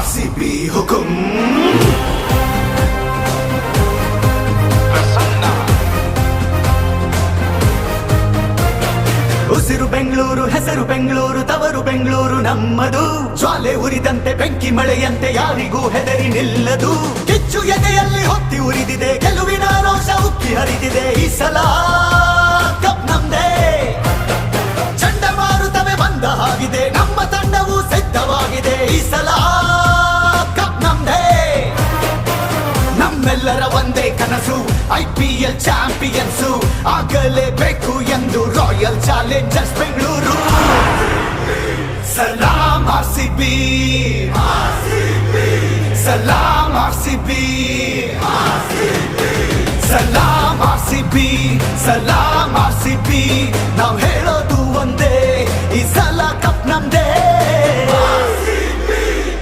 RCB ಹುಕುಂ. ಉಸಿರು ಬೆಂಗಳೂರು, ಹೆಸರು ಬೆಂಗಳೂರು, ತವರು ಬೆಂಗಳೂರು ನಮ್ಮದು. ಜ್ವಾಲೆ ಉರಿದಂತೆ ಬೆಂಕಿ ಮಳೆಯಂತೆ ಯಾರಿಗೂ ಹೆದರಿ ನಿಲ್ಲದು. ಕಿಚ್ಚು ಎದೆಯಲ್ಲಿ ಹೊತ್ತಿ ಉರಿದಿದೆ, ಗೆಲುವಿನ ರೋಷ ಉಕ್ಕಿ ಹರಿದಿದೆ. ಈ ಸಲ ಕಪ್ ನಮ್ದೇ. ಚಂಡಮಾರುತವೇ ಬಂದ ಹಾಗಿದೆ, ನಮ್ಮ ತಂಡವು ಸಿದ್ಧವಾಗಿದೆ. ಈ ಸಲ ಕಪ್ ನಮ್ದೇ. ನಮ್ಮೆಲ್ಲರ ಒಂದೇ ಕನಸು, IPL ಚಾಂಪಿಯನ್ಸು ಆಗಲೇಬೇಕು ಎಂದು ರಾಯಲ್ ಚಾಲೆಂಜರ್ಸ್ ಬೆಂಗಳೂರು. ಸಲಾಂ RCB, ಸಲಾಂ RCB, ಸಲಾಂ RCB, ಸಲಾಂ RCB. ನಾವು ಹೇಳೋದು ಒಂದೇ, ಈ ಸಲ ಕಪ್ ನಮ್ದೇ.